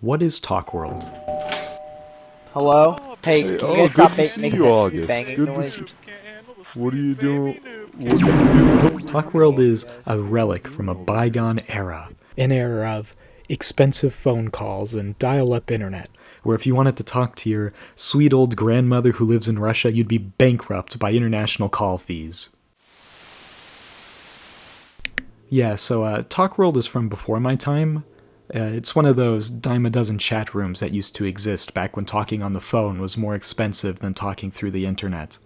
What is Talk World? Hello? Hey, Hey, can you oh, guys good stop to see making you, that stupid August. banging Good to noise? see. What are you doing? What are you doing? Talk World is a relic from a bygone era. An era of expensive phone calls and dial-up internet, where if you wanted to talk to your sweet old grandmother who lives in Russia, you'd be bankrupt by international call fees. Yeah, so Talk World is from before my time. It's one of those dime a dozen chat rooms that used to exist back when talking on the phone was more expensive than talking through the internet.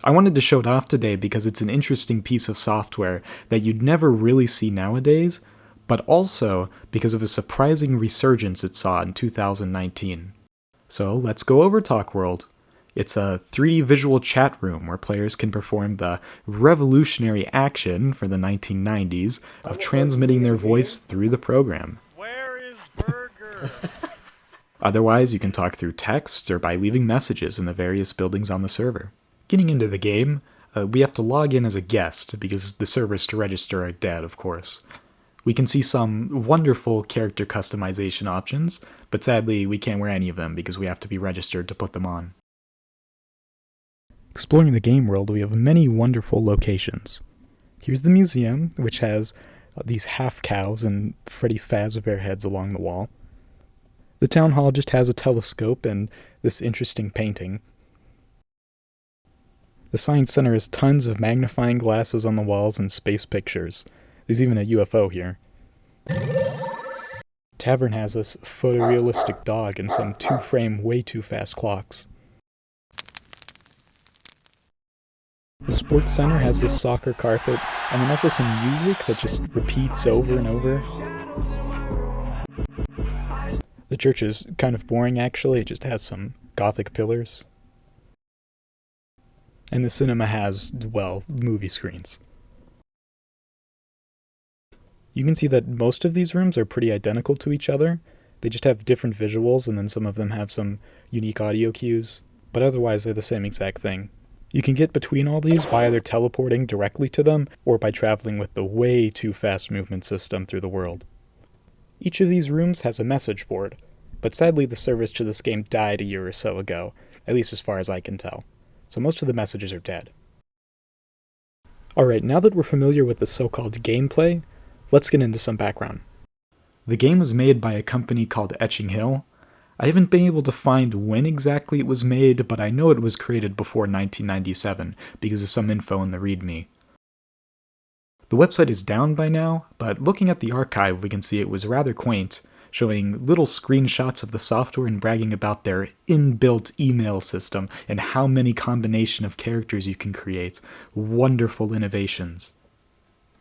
I wanted to show it off today because it's an interesting piece of software that you'd never really see nowadays, but also because of a surprising resurgence it saw in 2019. So let's go over Talk World. It's a 3D visual chat room where players can perform the revolutionary action for the 1990s of transmitting their voice through the program. Where is Burger? Otherwise, you can talk through text or by leaving messages in the various buildings on the server. Getting into the game, we have to log in as a guest because the servers to register are dead, of course. We can see some wonderful character customization options, but sadly we can't wear any of them because we have to be registered to put them on. Exploring the game world, we have many wonderful locations. Here's the museum, which has these half cows and Freddy Fazbear heads along the wall. The town hall just has a telescope and this interesting painting. The science center has tons of magnifying glasses on the walls and space pictures. There's even a UFO here. Tavern has this photorealistic dog and some two-frame way too fast clocks. The sports center has this soccer carpet, and then also some music that just repeats over and over. The church is kind of boring actually, it just has some gothic pillars. And the cinema has, well, movie screens. You can see that most of these rooms are pretty identical to each other. They just have different visuals, and then some of them have some unique audio cues, but otherwise they're the same exact thing. You can get between all these by either teleporting directly to them, or by traveling with the way too fast movement system through the world. Each of these rooms has a message board, but sadly the service to this game died a year or so ago, at least as far as I can tell. So most of the messages are dead. Alright, now that we're familiar with the so-called gameplay, let's get into some background. The game was made by a company called Etching Hill. I haven't been able to find when exactly it was made, but I know it was created before 1997 because of some info in the README. The website is down by now, but looking at the archive we can see it was rather quaint, showing little screenshots of the software and bragging about their inbuilt email system and how many combination of characters you can create. Wonderful innovations.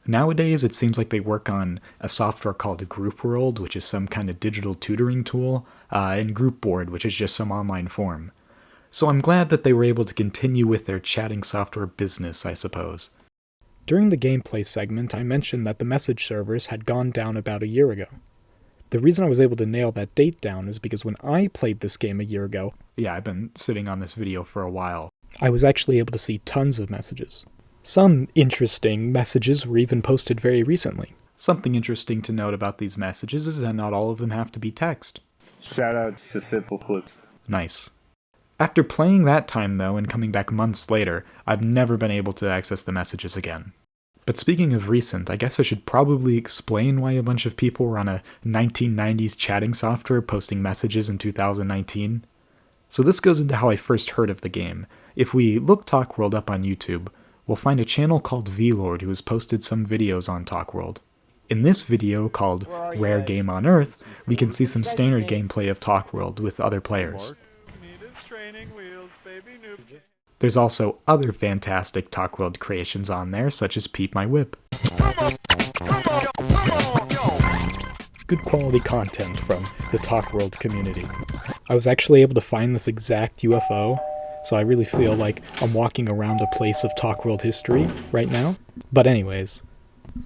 Nowadays, it seems like they work on a software called Group World, which is some kind of digital tutoring tool, and Groupboard, which is just some online forum. So I'm glad that they were able to continue with their chatting software business, I suppose. During the gameplay segment, I mentioned that the message servers had gone down about a year ago. The reason I was able to nail that date down is because when I played this game a year ago, yeah, I've been sitting on this video for a while, I was actually able to see tons of messages. Some interesting messages were even posted very recently. Something interesting to note about these messages is that not all of them have to be text. Shout out to Simple Clips. Nice. After playing that time though, and coming back months later, I've never been able to access the messages again. But speaking of recent, I guess I should probably explain why a bunch of people were on a 1990s chatting software posting messages in 2019. So this goes into how I first heard of the game. If we look Talk World up on YouTube, we'll find a channel called VLord who has posted some videos on Talk World. In this video, called Rare Game on Earth, we can see some standard gameplay of Talk World with other players. There's also other fantastic Talk World creations on there, such as Peep My Whip. Good quality content from the Talk World community. I was actually able to find this exact UFO, so I really feel like I'm walking around a place of Talk World history right now. But anyways,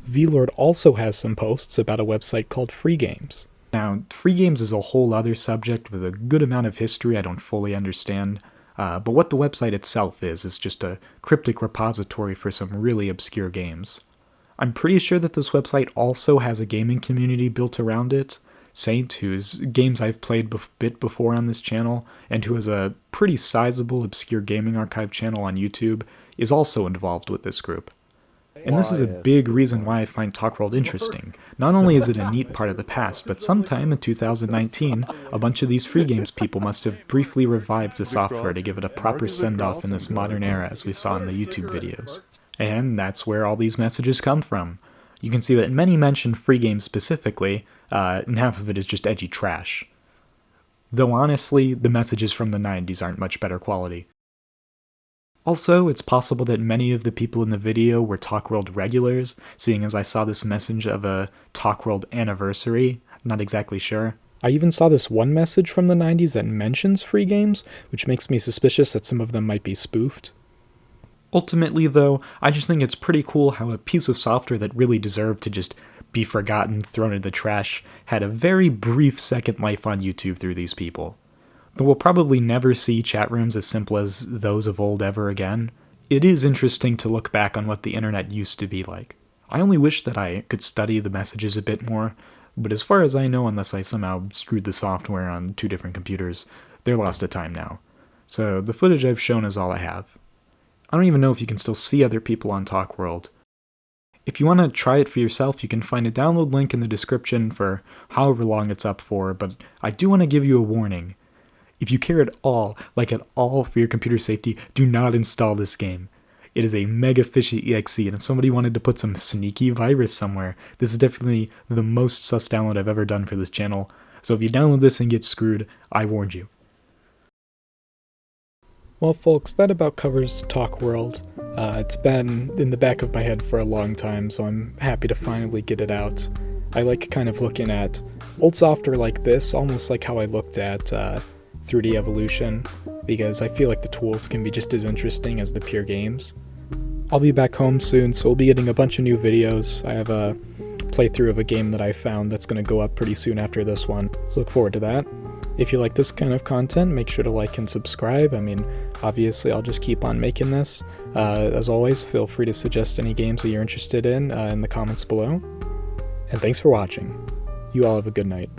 VLord also has some posts about a website called Free Games. Now, Free Games is a whole other subject with a good amount of history I don't fully understand, but what the website itself is just a cryptic repository for some really obscure games. I'm pretty sure that this website also has a gaming community built around it, Saint, whose games I've played a bit before on this channel, and who has a pretty sizable Obscure Gaming Archive channel on YouTube, is also involved with this group. And this is a big reason why I find Talkworld interesting. Not only is it a neat part of the past, but sometime in 2019, a bunch of these free games people must have briefly revived the software to give it a proper send-off in this modern era as we saw in the YouTube videos. And that's where all these messages come from. You can see that many mention free games specifically, and half of it is just edgy trash. Though honestly, the messages from the 90s aren't much better quality. Also, it's possible that many of the people in the video were Talkworld regulars, seeing as I saw this message of a Talkworld anniversary. Not exactly sure. I even saw this one message from the 90s that mentions free games, which makes me suspicious that some of them might be spoofed. Ultimately, though, I just think it's pretty cool how a piece of software that really deserved to just be forgotten, thrown in the trash, had a very brief second life on YouTube through these people. Though we'll probably never see chat rooms as simple as those of old ever again, it is interesting to look back on what the internet used to be like. I only wish that I could study the messages a bit more, but as far as I know, unless I somehow screwed the software on 2 different computers, they're lost to time now. So the footage I've shown is all I have. I don't even know if you can still see other people on Talkworld. If you want to try it for yourself, you can find a download link in the description for however long it's up for, but I do want to give you a warning. If you care at all, like at all, for your computer safety, do not install this game. It is a mega fishy exe, and if somebody wanted to put some sneaky virus somewhere, this is definitely the most sus download I've ever done for this channel, so if you download this and get screwed, I warned you. Well folks, that about covers Talkworld. It's been in the back of my head for a long time, so I'm happy to finally get it out. I like kind of looking at old software like this, almost like how I looked at 3D Evolution, because I feel like the tools can be just as interesting as the pure games. I'll be back home soon, so we'll be getting a bunch of new videos. I have a playthrough of a game that I found that's going to go up pretty soon after this one, so look forward to that. If you like this kind of content, make sure to like and subscribe. I mean, obviously I'll just keep on making this. As always, feel free to suggest any games that you're interested in the comments below. And thanks for watching. You all have a good night.